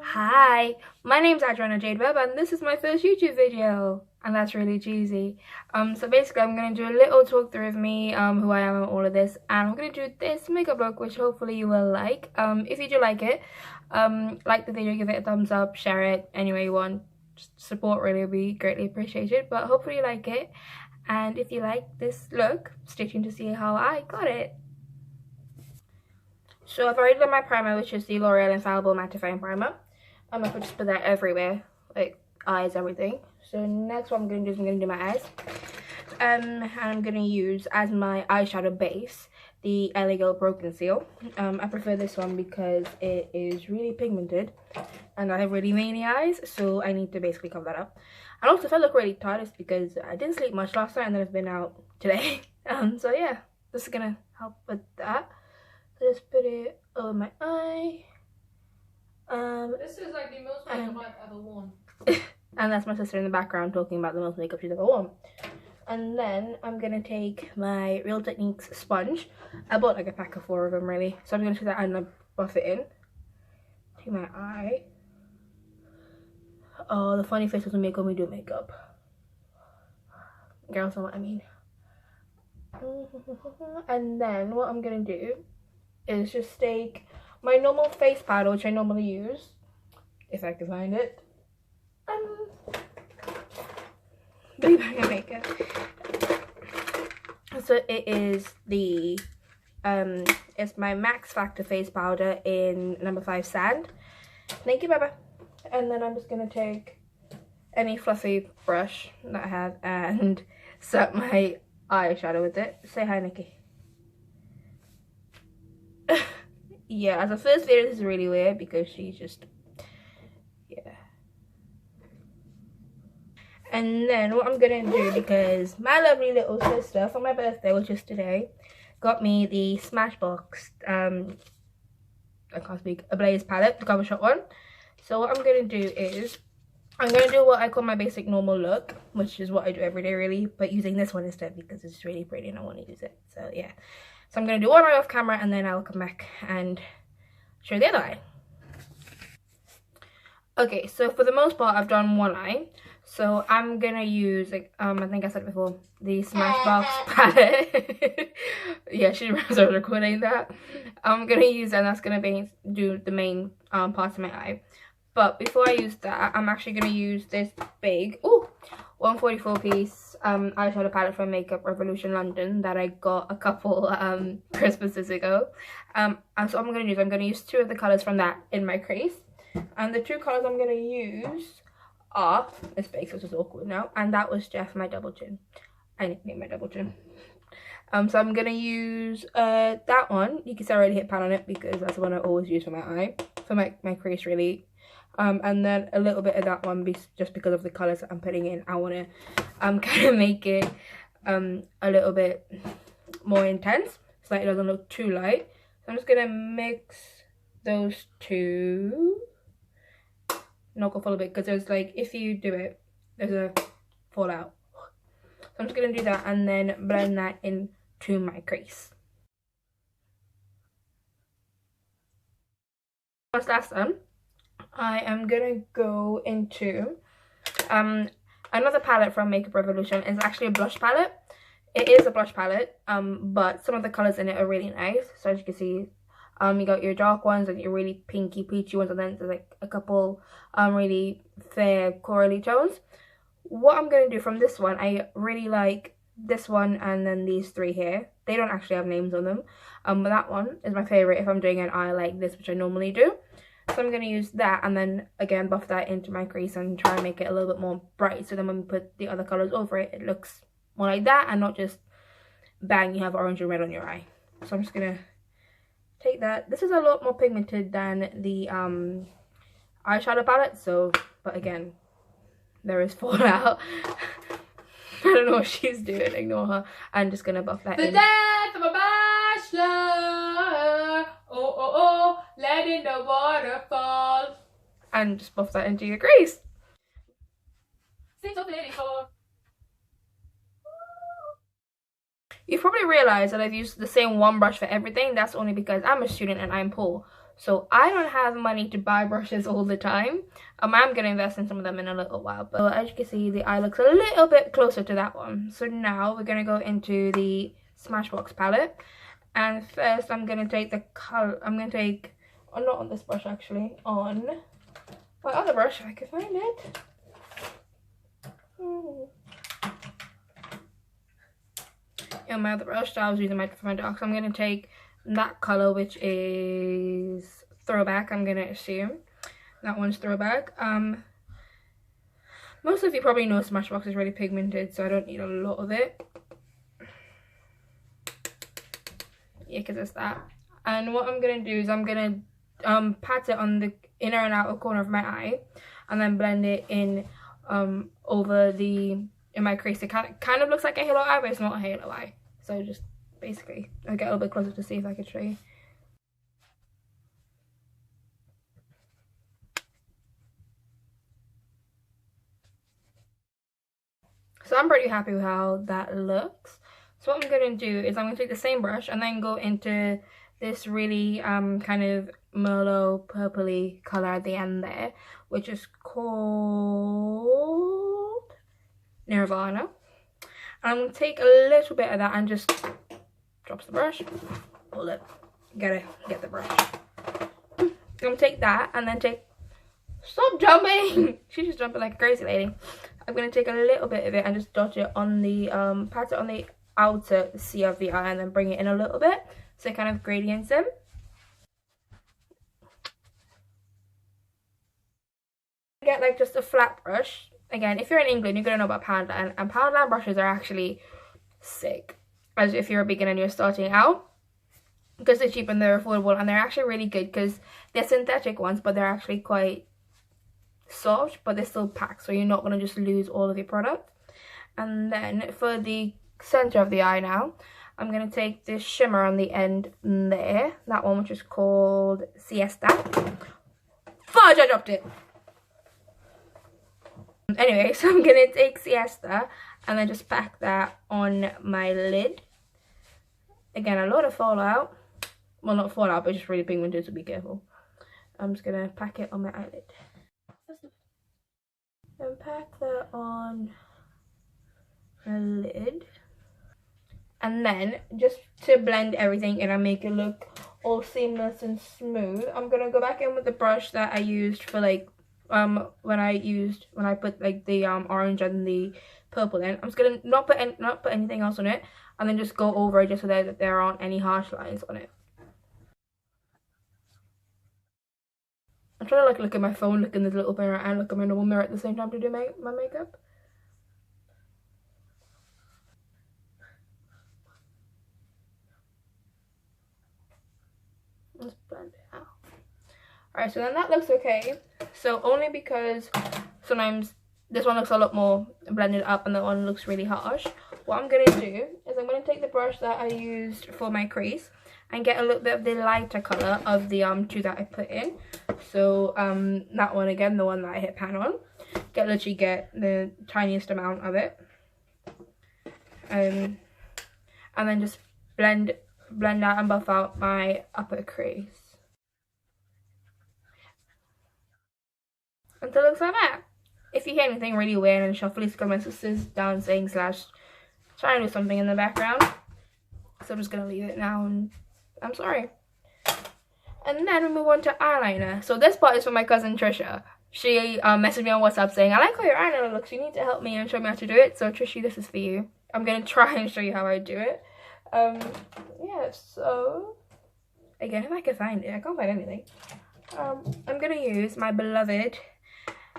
Hi, my name's Adrianna-Jade and this is my first YouTube video, and that's really cheesy. So basically I'm going to do a little talk through of me, who I am and all of this, and I'm going to do this makeup look which hopefully you will like. If you do like it, like the video, give it a thumbs up, share it any way you want. Just support really would be greatly appreciated, but hopefully you like it, and if you like this look, stay tuned to see how I got it. So I've already done my primer, which is the L'Oreal Infallible Mattifying Primer. I'm going to just put that everywhere, like eyes, everything. So next what I'm going to do is I'm going to do my eyes. And I'm going to use as my eyeshadow base the LA Girl Pro Conceal. I prefer this one because it is really pigmented and I have really veiny eyes, so I need to basically cover that up. And also if I look really tired, it's because I didn't sleep much last night and then I've been out today. So yeah, this is going to help with that. Just put it over my eye. This is like the most makeup I've ever worn. And that's my sister in the background talking about the most makeup she's ever worn. And then I'm gonna take my Real Techniques sponge. I bought like a pack of 4 of them really. So I'm gonna take that and buff it in to my eye. Oh, the funny face doesn't make when we do makeup. Girls know what I mean. And then what I'm gonna do is just take my normal face powder, which I normally use, if I can find it. Big bag of makeup. So it is the it's my Max Factor face powder in number 5 sand. Thank you, Baba. And then I'm just gonna take any fluffy brush that I have and set my eyeshadow with it. Say hi, Nikki. Yeah, as a first video, this is really weird because she's just, yeah. And then what I'm gonna do, because my lovely little sister for my birthday, which is today, got me the Smashbox, I can't speak, a Blaze palette, the cover shot one. So what I'm gonna do is, I'm gonna do what I call my basic normal look, which is what I do every day really, but using this one instead because it's really pretty and I want to use it. So yeah. So I'm going to do one eye off camera and then I'll come back and show the other eye. Okay, so for the most part I've done one eye. So I'm going to use, like, I think I said it before, the Smashbox palette. Yeah, she remembers I was recording that. I'm going to use that and that's going to do the main parts of my eye. But before I use that, I'm actually going to use this big, 144 piece eyeshadow palette from Makeup Revolution London that I got a couple Christmases ago. And so I'm going to use 2 of the colours from that in my crease. And the 2 colours I'm going to use are, this big, so it's just awkward now, and that was just my double chin. I nicknamed my double chin. So I'm going to use that one. You can see I already hit pan on it because that's the one I always use for my eye, for my crease really. And then a little bit of that one just because of the colours that I'm putting in. I want to kind of make it a little bit more intense so that it doesn't look too light. So I'm just going to mix those 2. Not go full a bit because there's like, if you do it, there's a fallout. So I'm just going to do that and then blend that into my crease. Once that's done, I am gonna go into another palette from Makeup Revolution. It's actually a blush palette. It is a blush palette, but some of the colors in it are really nice. So as you can see, you got your dark ones and your really pinky peachy ones, and then there's like a couple really fair corally tones. What I'm gonna do from this one, I really like this one and then these 3 here. They don't actually have names on them, but that one is my favorite if I'm doing an eye like this, which I normally do. So I'm going to use that and then again buff that into my crease and try and make it a little bit more bright, so then when we put the other colours over it, it looks more like that and not just bang, you have orange and red on your eye. So I'm just going to take that. This is a lot more pigmented than the eyeshadow palette, so, but again, there is fallout. I don't know what she's doing, ignore her. I'm just going to buff that in. The death of a bachelor. Oh, oh, oh, letting the water fall. And just buff that into your crease. You've probably realised that I've used the same one brush for everything. That's only because I'm a student and I'm poor. So I don't have money to buy brushes all the time. I'm gonna invest in some of them in a little while. But as you can see, the eye looks a little bit closer to that one. So now we're gonna go into the Smashbox palette. And first I'm gonna take the color, oh, not on this brush actually, on my other brush if I can find it. In my other brush that I was using my dark, so I'm gonna take that color, which is Throwback. I'm gonna assume that one's Throwback. Most of you probably know Smashbox is really pigmented, so I don't need a lot of it. Yeah, because it's that. And what I'm gonna do is I'm gonna pat it on the inner and outer corner of my eye, and then blend it in over in my crease. It kind of looks like a halo eye, but it's not a halo eye. So just basically, I'll get a little bit closer to see if I can show you. So I'm pretty happy with how that looks. So what I'm going to do is I'm going to take the same brush and then go into this really kind of Merlot purpley color at the end there, which is called Nirvana. And I'm going to take a little bit of that and just drops the brush. Hold it. Gotta get the brush. I'm going to take that and then stop jumping! She's just jumping like a crazy lady. I'm going to take a little bit of it and just dot it on the, pat it on the outer C of the eye and then bring it in a little bit. So it kind of gradients them. Get like just a flat brush. Again, if you're in England, you're going to know about Poundland. And Poundland brushes are actually sick. As if you're a beginner and you're starting out. Because they're cheap and they're affordable. And they're actually really good because they're synthetic ones, but they're actually quite soft, but they're still packed, so you're not going to just lose all of your product. And then for the center of the eye now, I'm going to take this shimmer on the end there, that one which is called Siesta. Fudge, I dropped it! Anyway, so I'm going to take Siesta and then just pack that on my lid. Again, a lot of fallout. Well, not fallout, but just really pigmented, so be careful. I'm just going to pack it on my eyelid. And pack that on a lid. And then, just to blend everything in and make it look all seamless and smooth, I'm going to go back in with the brush that I used for like, when I put like the orange and the purple in. I'm just going to not put anything else on it, and then just go over it just so that there aren't any harsh lines on it. I'm trying to like look at my phone, look in this little mirror, and look at my normal mirror at the same time to do my makeup. Let's blend it out. Alright, so then that looks okay. So only because sometimes this one looks a lot more blended up and that one looks really harsh. What I'm going to do is I'm going to take the brush that I used for my crease and get a little bit of the lighter colour of the two that I put in. So that one again, the one that I hit pan on. Literally get the tiniest amount of it. And then just blend out and buff out my upper crease. Until it looks like that. If you hear anything really weird and shuffly, it's because my sister's dancing / trying to do something in the background. So I'm just going to leave it now and I'm sorry. And then we move on to eyeliner. So this part is for my cousin Trisha. She messaged me on WhatsApp saying, I like how your eyeliner looks. You need to help me and show me how to do it. So Trisha, this is for you. I'm going to try and show you how I do it. Yeah, so again, if I can find it, I can't find anything. I'm going to use my beloved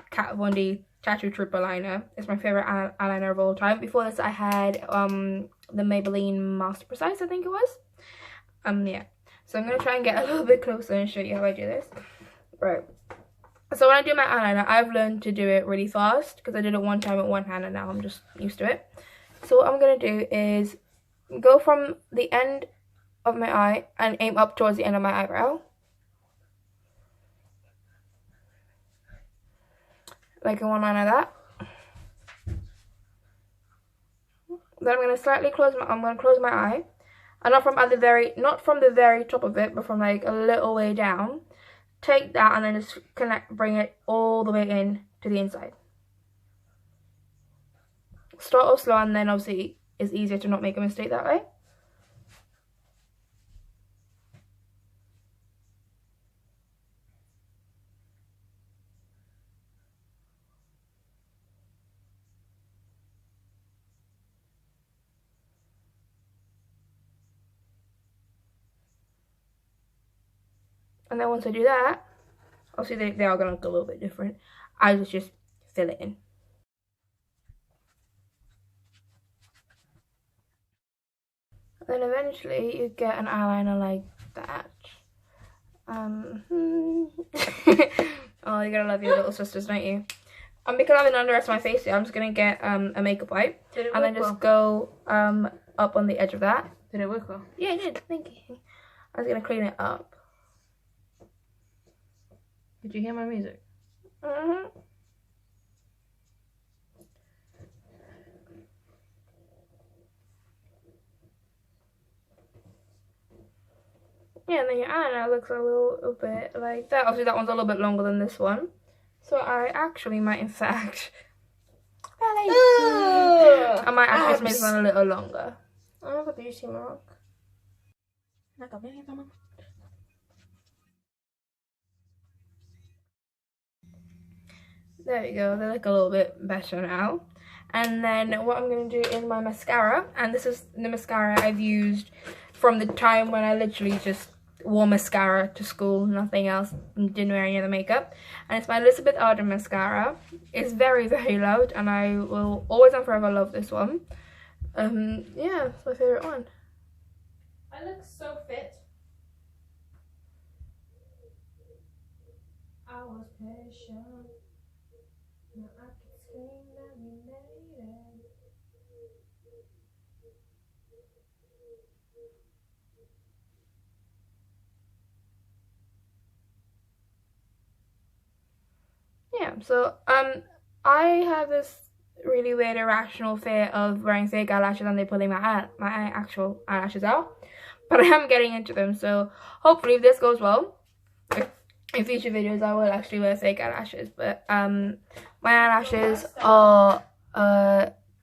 Kat Von D Tattoo Triple Liner. It's my favorite eyeliner of all time. Before this, I had the Maybelline Master Precise, I think it was. Yeah. So I'm going to try and get a little bit closer and show you how I do this. Right. So when I do my eyeliner, I've learned to do it really fast because I did it one time with one hand and now I'm just used to it. So what I'm going to do is go from the end of my eye and aim up towards the end of my eyebrow. Like in one line like that. Then I'm going to slightly close my eye. and not from the very top of it, but from like a little way down. Take that and then just bring it all the way in to the inside. Start off slow, and then obviously it's easier to not make a mistake that way. And then once I do that, obviously they are going to look a little bit different. I just fill it in. Then eventually you get an eyeliner like that. Oh, you're gonna love your little sisters, don't you? Because I have an under the rest of my face here, I'm just gonna get a makeup wipe and then just go up on the edge of that. Did it work well? Yeah, it did. Thank you. I was gonna clean it up. Did you hear my music? Yeah, and then your eyeliner looks a little bit like that. Obviously, that one's a little bit longer than this one. So I actually might, in fact, I might actually just make this one a little longer. I have a beauty mark. There we go, they look a little bit better now. And then what I'm going to do is my mascara. And this is the mascara I've used from the time when I literally just wore mascara to school, nothing else, didn't wear any other makeup. And it's my Elizabeth Arden mascara. It's very, very loud, and I will always and forever love this one. Yeah, it's my favourite one. I look so fit. I was patient. Now I can scream that we made it. Yeah, so I have this really weird irrational fear of wearing fake eyelashes and they pulling my actual eyelashes out, but I am getting into them, so hopefully if this goes well, in future videos I will actually wear fake eyelashes. But my eyelashes are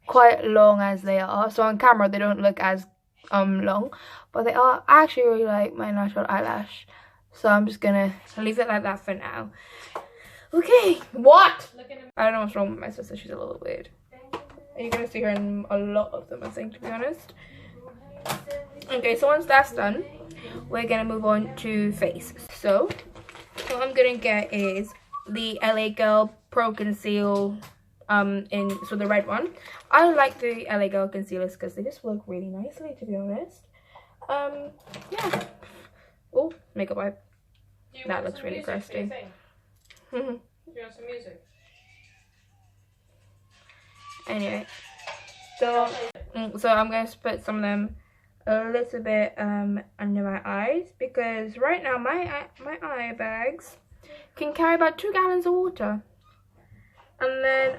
quite long as they are, so on camera they don't look as long, but they are. I actually really like my natural eyelash, so I'm just gonna leave it like that for now. Okay, what? I don't know what's wrong with my sister, she's a little weird. And you're gonna see her in a lot of them, I think, to be honest. Okay, so once that's done, we're gonna move on to face. So what I'm gonna get is the LA Girl Pro Conceal so the red one. I like the LA Girl concealers because they just work really nicely, to be honest. Yeah. Oh, makeup wipe. That looks really crusty. Do you want some music? Anyway, so I'm going to put some of them a little bit under my eyes, because right now my eye bags can carry about 2 gallons of water, and then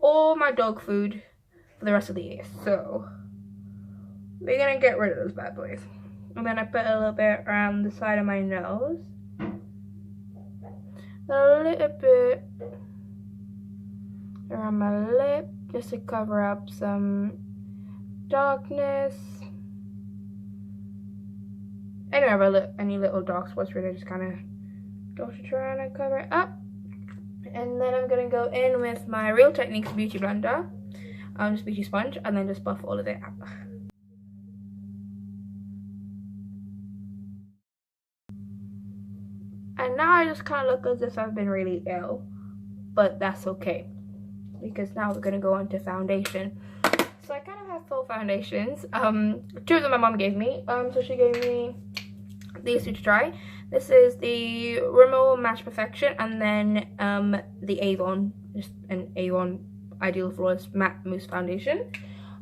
all my dog food for the rest of the year. So we're gonna get rid of those bad boys. And then I put a little bit around the side of my nose, a little bit around my lip, just to cover up some darkness. Anyway, any little dark spots, really just kind of trying to cover it up. And then I'm gonna go in with my Real Techniques beauty blender, just beauty sponge, and then just buff all of it out. And now I just kind of look as if I've been really ill, but that's okay, because now we're gonna go on to foundation. So I kind of have full foundations. 2 of them my mom gave me. So she gave me these 2 to try. This is the Rimmel Match Perfection, and then the Avon, just an Avon Ideal Flawless Matte Mousse Foundation.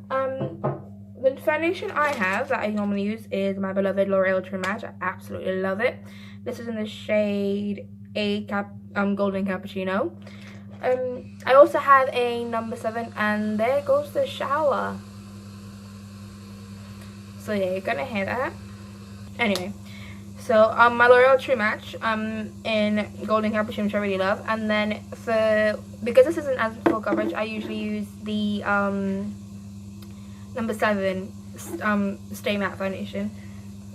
The foundation I have that I normally use is my beloved L'Oreal True Match. I absolutely love it. This is in the shade Golden Cappuccino. I also have a number 7, and there goes the shower. So yeah, you're gonna hear that. Anyway, so my L'Oreal True Match in Golden Capuchin, which I really love. And then because this isn't as full coverage, I usually use the number 7 Stay Matte Foundation.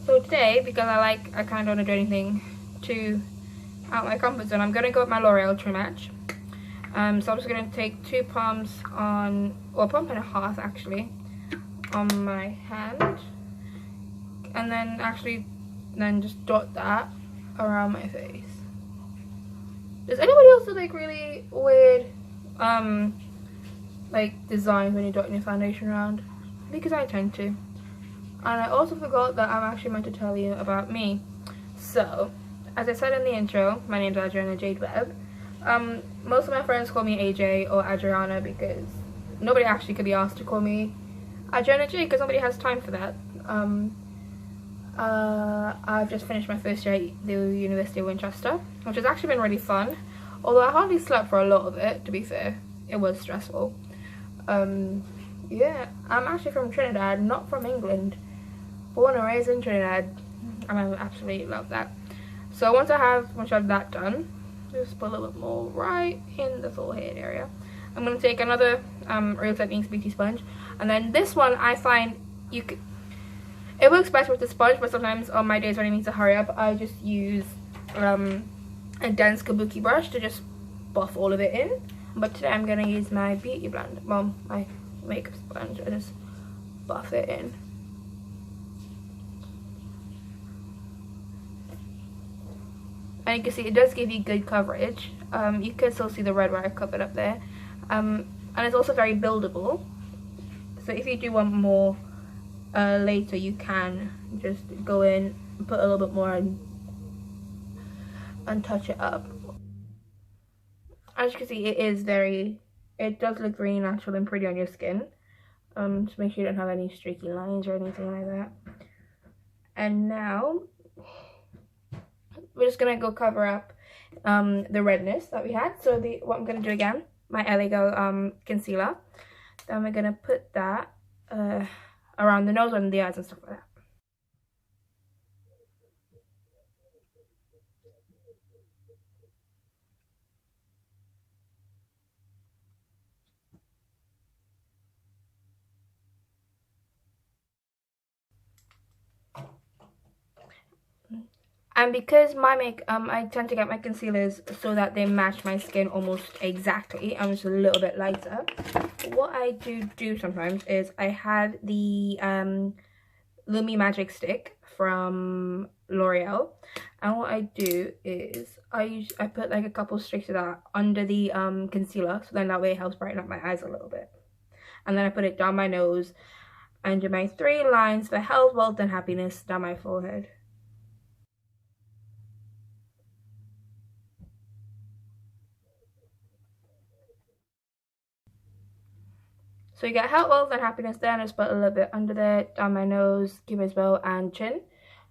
So today, because I kind of don't want to do anything too out my comfort zone, I'm gonna go with my L'Oreal True Match. So I'm just gonna take 2 pumps on, or a pump and a half actually, on my hand, and then just dot that around my face. Does anybody else do like really weird like designs when you're dotting your foundation around? Because I tend to. And I also forgot that I'm actually meant to tell you about me. So, as I said in the intro, my name's Adrianna-Jade Webb. Most of my friends call me AJ or Adriana because nobody actually could be asked to call me Adrianna-Jade because nobody has time for that. I've just finished my first year at the University of Winchester, which has actually been really fun. Although I hardly slept for a lot of it, to be fair. It was stressful. Yeah, I'm actually from Trinidad, not from England. Born and raised in Trinidad, and I absolutely love that. So once I have that done, just put a little bit more right in the forehead area. I'm going to take another Real Techniques Beauty sponge, and then this one I find it works better with the sponge, but sometimes on my days when I need to hurry up, I just use a dense kabuki brush to just buff all of it in. But today I'm going to use my beauty blender, well, my makeup sponge, and just buff it in. And you can see it does give you good coverage. You can still see the red where I covered up there. And it's also very buildable. So if you do want more later, you can just go in, put a little bit more and touch it up. As you can see, it does look really natural and pretty on your skin. Just make sure you don't have any streaky lines or anything like that. And now we're just gonna go cover up the redness that we had. So what I'm gonna do again, my LA concealer. Then we're gonna put that around the nose and the eyes and stuff like that. And because I tend to get my concealers so that they match my skin almost exactly. I'm just a little bit lighter. What I do sometimes is I had the Lumi Magic Stick from L'Oreal, and what I do is I put like a couple streaks of that under the concealer, so then that way it helps brighten up my eyes a little bit. And then I put it down my nose, under my 3 lines for health, wealth, and happiness down my forehead. So you get health, wealth, and happiness there, and I just put a little bit under there, down my nose, cupid's bow, and chin.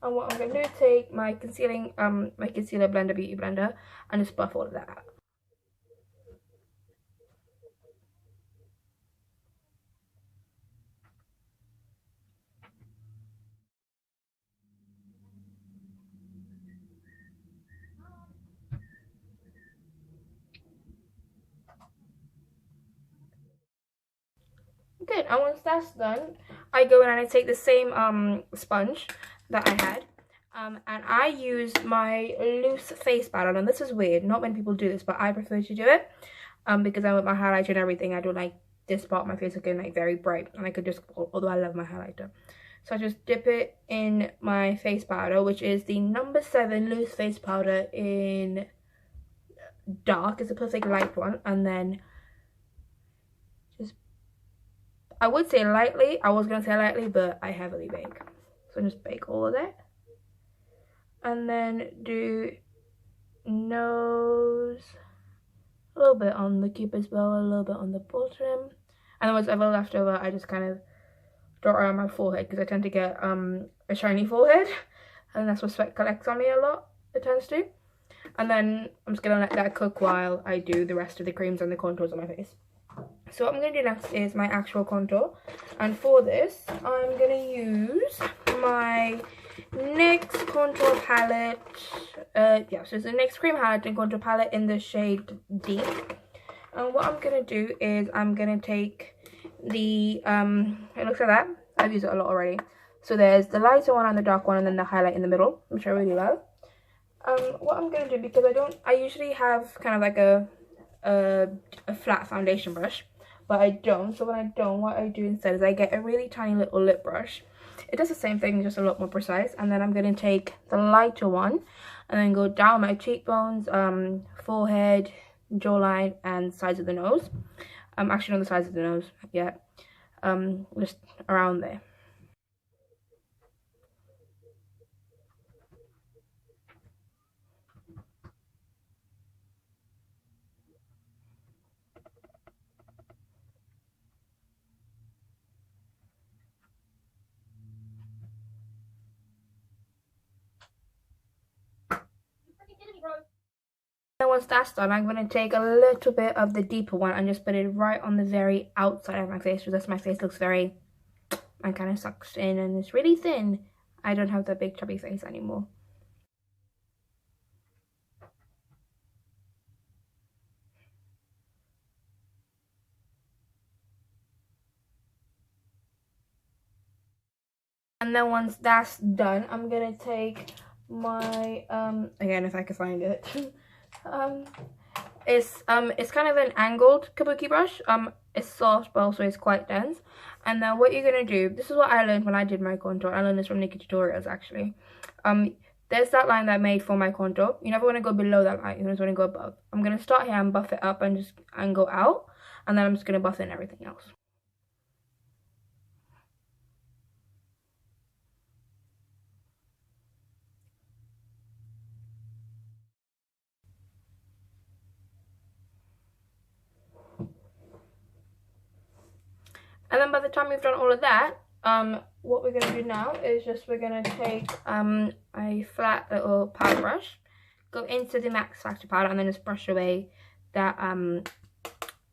And what I'm going to do is take my concealer blender, beauty blender, and just buff all of that out. Good, and once that's done, I go in and I take the same sponge that I had, and I use my loose face powder. And this is weird, not many people do this, but I prefer to do it, because I with my highlighter and everything, I don't like this part of my face looking like very bright, and I could just, although I love my highlighter. So I just dip it in my face powder, which is the number 7 loose face powder in dark. It's a perfect light one, and then I would say lightly, I was going to say lightly, but I heavily bake. So just bake all of that. And then do nose, a little bit on the cupid's bow, a little bit on the bottom. And then whatever left over, I just kind of dot around my forehead, because I tend to get a shiny forehead. And that's what sweat collects on me a lot, it tends to. And then I'm just going to let that cook while I do the rest of the creams and the contours on my face. So what I'm going to do next is my actual contour, and for this I'm going to use my NYX contour palette. Yeah, so it's the NYX cream highlight and contour palette in the shade Deep. And what I'm going to do is I'm going to take the it looks like that. I've used it a lot already. So there's the lighter one and the dark one, and then the highlight in the middle, which I really love. What I'm going to do, because I usually have kind of like a flat foundation brush, but I don't. So when I don't, what I do instead is I get a really tiny little lip brush. It does the same thing, just a lot more precise. And then I'm going to take the lighter one and then go down my cheekbones, forehead, jawline, and sides of the nose. Actually on the sides of the nose, yeah. Just around there. And once that's done, I'm going to take a little bit of the deeper one and just put it right on the very outside of my face, because my face looks very, and kind of sucks in and it's really thin. I don't have that big chubby face anymore. And then once that's done, I'm going to take my, again, if I can find it. It's kind of an angled kabuki brush. It's soft but also it's quite dense. And then what you're gonna do, this is what I learned when I did my contour. I learned this from Nikki Tutorials actually. There's that line that I made for my contour. You never want to go below that line, you just want to go above. I'm gonna start here and buff it up and go out, and then I'm just gonna buff in everything else. And then by the time we've done all of that, what we're going to do now is we're going to take a flat little powder brush, go into the Max Factor powder, and then just brush away that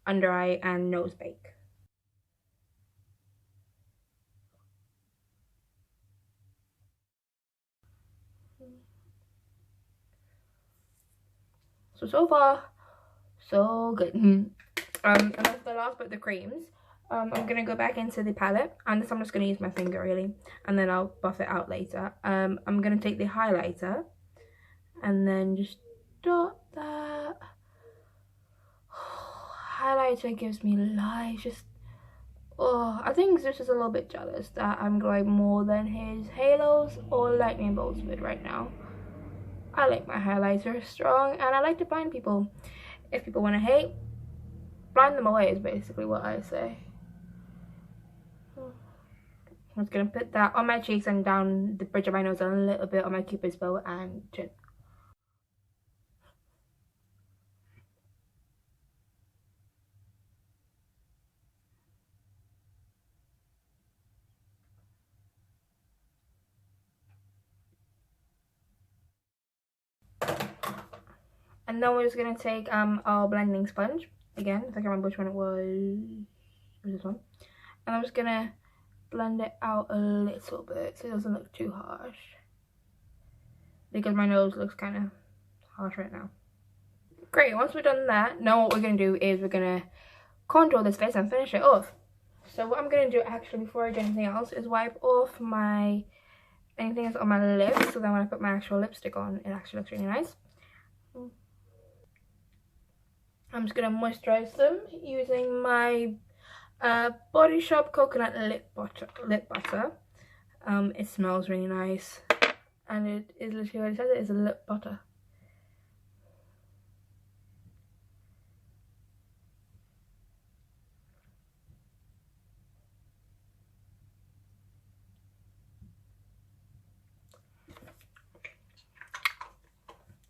under eye and nose bake. So far, so good. And that's the last bit, the creams. I'm gonna go back into the palette, and this I'm just gonna use my finger really, and then I'll buff it out later. I'm gonna take the highlighter and then just dot that. Highlighter gives me life. Just I think Zeus is a little bit jealous that I'm going more than his halos or lightning bolts with right now. I like my highlighter strong, and I like to blind people. If people want to hate, blind them away is basically what I say. I'm just going to put that on my cheeks and down the bridge of my nose and a little bit on my cupid's bow and chin. And then we're just going to take our blending sponge. Again, if I can remember which one it was. It was this one. And I'm just going to blend it out a little bit so it doesn't look too harsh, because my nose looks kind of harsh right now. Great, once we've done that, now what we're going to do is we're going to contour this face and finish it off. So what I'm going to do actually before I do anything else is wipe off anything that's on my lips, so then when I put my actual lipstick on, it actually looks really nice. I'm just going to moisturize them using my Body Shop coconut lip butter. It smells really nice, and it is literally what it says. It is a lip butter.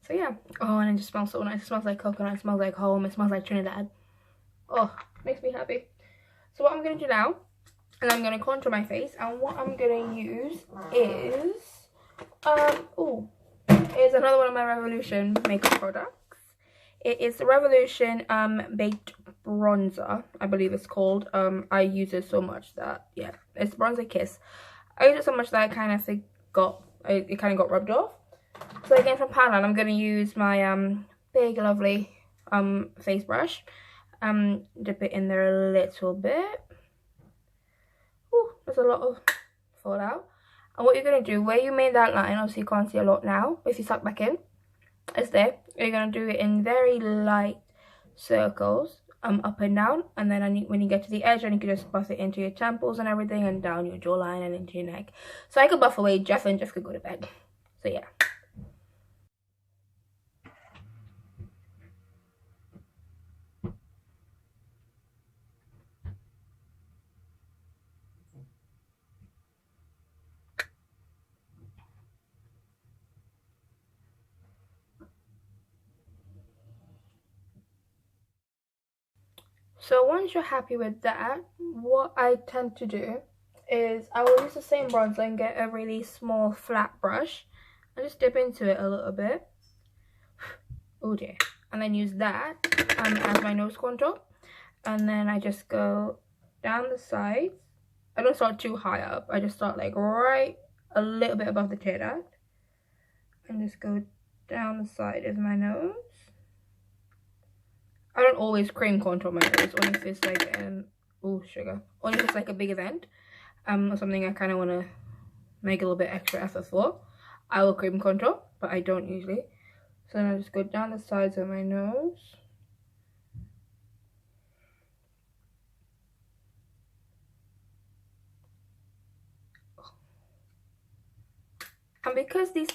So yeah. Oh, and it just smells so nice. It smells like coconut. It smells like home. It smells like Trinidad. Oh, makes me happy. So what I'm going to do now is I'm going to contour my face, and what I'm going to use is is another one of my Revolution makeup products. It is the Revolution Baked Bronzer, I believe it's called. I use it so much that, yeah, it's Bronzer Kiss. I use it so much that I kind of forgot, it kind of got rubbed off. So again, from Poundland, I'm going to use my big lovely face brush. Dip it in there a little bit. Ooh, there's a lot of fallout. And what you're going to do, where you made that line, obviously you can't see a lot now, but if you suck back in, it's there. You're going to do it in very light circles, up and down, and then when you get to the edge, then you can just buff it into your temples and everything, and down your jawline and into your neck. So I could buff away Jeff, and Jeff could go to bed. So yeah. So once you're happy with that, what I tend to do is I will use the same bronzer and get a really small flat brush and just dip into it a little bit. Oh dear. And then use that as my nose contour. And then I just go down the sides. I don't start too high up. I just start like right a little bit above the tear duct. And just go down the side of my nose. I don't always cream contour my nose, only if it's like only if it's like a big event, or something I kind of want to make a little bit extra effort for. I will cream contour, but I don't usually. So then I just go down the sides of my nose. And because these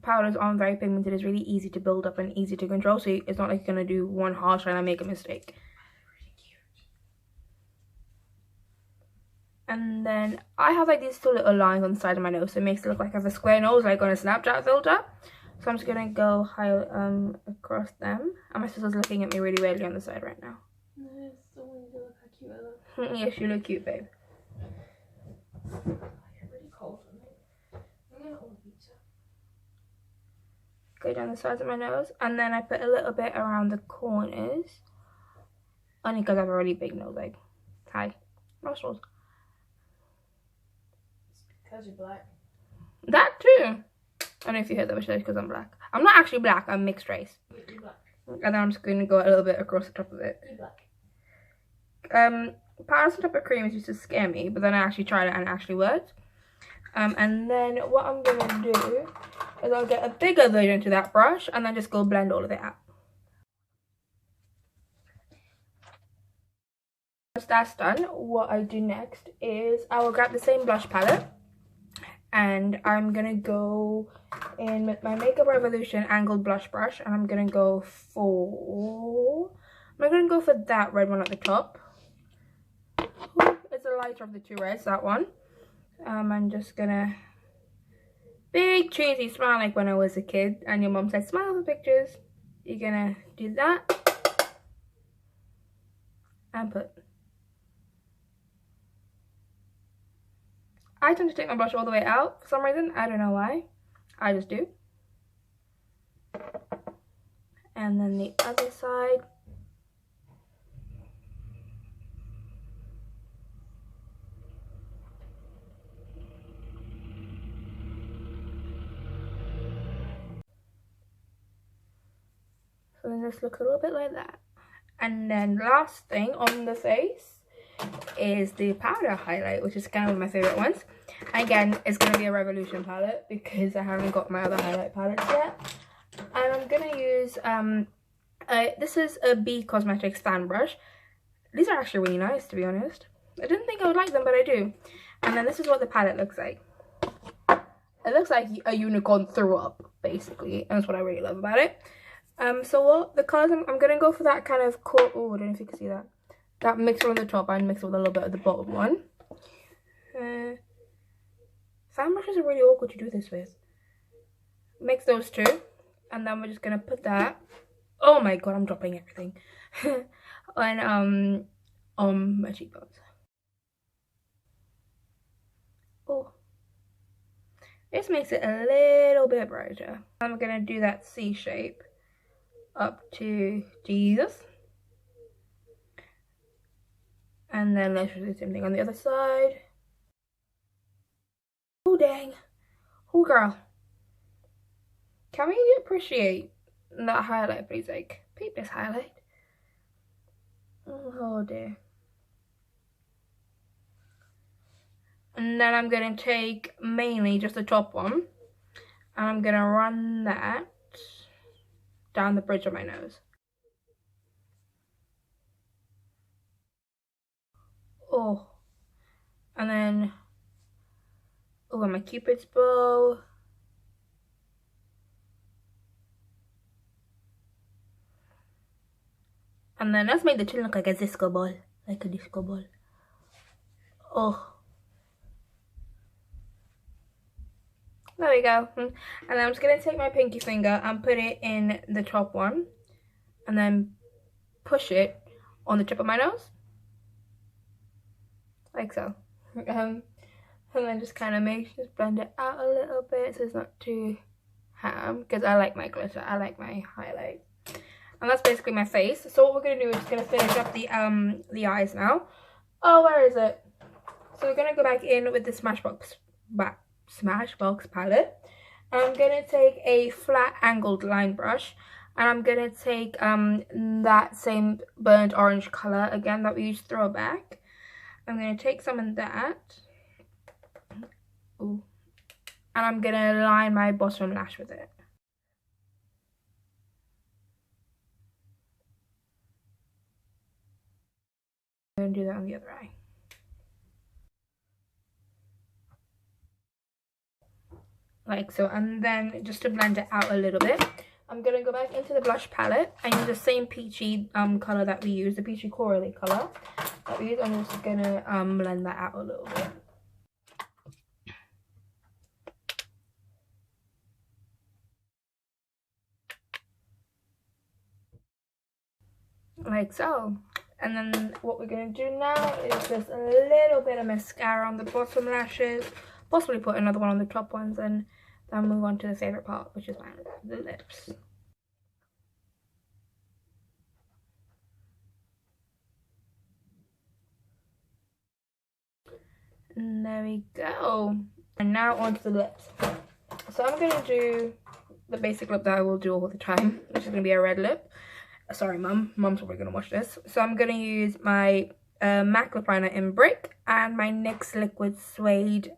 powders aren't very pigmented, it's really easy to build up and easy to control. So it's not like you're gonna do one harsh line and make a mistake. And then I have like these two little lines on the side of my nose, so it makes it look like I have a square nose, like on a Snapchat filter. So I'm just gonna go high across them. And my sister's looking at me really weirdly on the side right now. No, I still want you to look how cute I look. Yes, you look cute, babe. I get really cold on me. I'm gonna order pizza. Go down the sides of my nose, and then I put a little bit around the corners. Only because I have a really big nose, like, hi, nostrils. It's because you're black. That too. I don't know if you heard that, but it's because I'm black. I'm not actually black, I'm mixed race. You're black. And then I'm just going to go a little bit across the top of it. You're black. Powders on top of cream used to scare me, but then I actually tried it and it actually worked. And then what I'm going to do is I'll get a bigger version to that brush and then just go blend all of it out. Once that's done, what I do next is I will grab the same blush palette and I'm going to go in with my Makeup Revolution angled blush brush, and I'm going to go for that red one at the top. It's the lighter of the two reds, that one. I'm just gonna big cheesy smile like when I was a kid and your mom said smile for pictures. You're gonna do that and put. I tend to take my brush all the way out for some reason. I don't know why. I just do. And then the other side. So then this looks a little bit like that. And then last thing on the face is the powder highlight, which is kind of one of my favorite ones. Again, it's going to be a Revolution palette because I haven't got my other highlight palettes yet. And I'm going to use, this is a B Cosmetics fan brush. These are actually really nice, to be honest. I didn't think I would like them, but I do. And then this is what the palette looks like. It looks like a unicorn threw up, basically. And that's what I really love about it. So what the colors, I'm going to go for that kind of cool, oh, I don't know if you can see that. That mixer on the top and mix with a little bit of the bottom one. Fan brushes are really awkward to do this with. Mix those two. And then we're just going to put that, oh my god, I'm dropping everything. on my cheekbones. Oh. This makes it a little bit brighter. I'm going to do that C shape up to Jesus. And then let's do the same thing on the other side. Oh dang. Oh girl. Can we appreciate that highlight, please? Like, peep this highlight. Oh dear. And then I'm gonna take mainly just the top one, and I'm gonna run that down the bridge of my nose. Oh. And then over my Cupid's bow. And then let's make the chin look like a disco ball. Like a disco ball. Oh. There we go. And then I'm just going to take my pinky finger and put it in the top one. And then push it on the tip of my nose. Like so. And then just kind of just blend it out a little bit so it's not too ham. Because I like my glitter. I like my highlight. And that's basically my face. So what we're going to do is just going to finish up the eyes now. Oh, where is it? So we're going to go back in with the Smashbox palette. And I'm going to take a flat angled line brush. And I'm going to take that same burnt orange colour again that we used Throwback. I'm going to take some of that. Ooh. And I'm going to line my bottom lash with it. I'm going to do that on the other eye. Like so. And then just to blend it out a little bit, I'm going to go back into the blush palette and use the same peachy colour that we used, the peachy corally colour that we used. I'm just going to blend that out a little bit. Like so. And then what we're going to do now is just a little bit of mascara on the bottom lashes, possibly put another one on the top ones, and then move on to the favourite part, which is the lips. And there we go. And now onto the lips. So I'm going to do the basic lip that I will do all the time, which is going to be a red lip. Sorry, Mum's probably going to watch this. So I'm going to use my MAC lip liner in Brick and my NYX Liquid Suede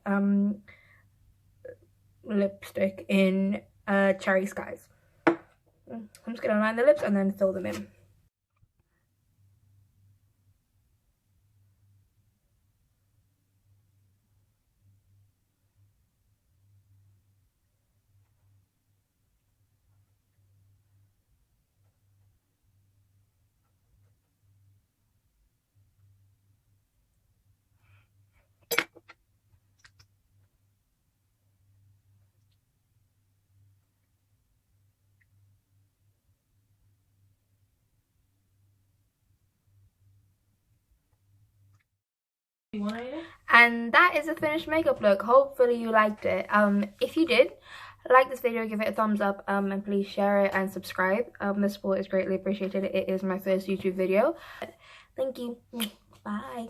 lipstick in Cherry Skies. I'm just going to line the lips and then fill them in. And that is the finished makeup look. Hopefully you liked it. If you did, like this video, give it a thumbs up, and please share it and subscribe. The support is greatly appreciated. It is my first YouTube video. Thank you. Bye.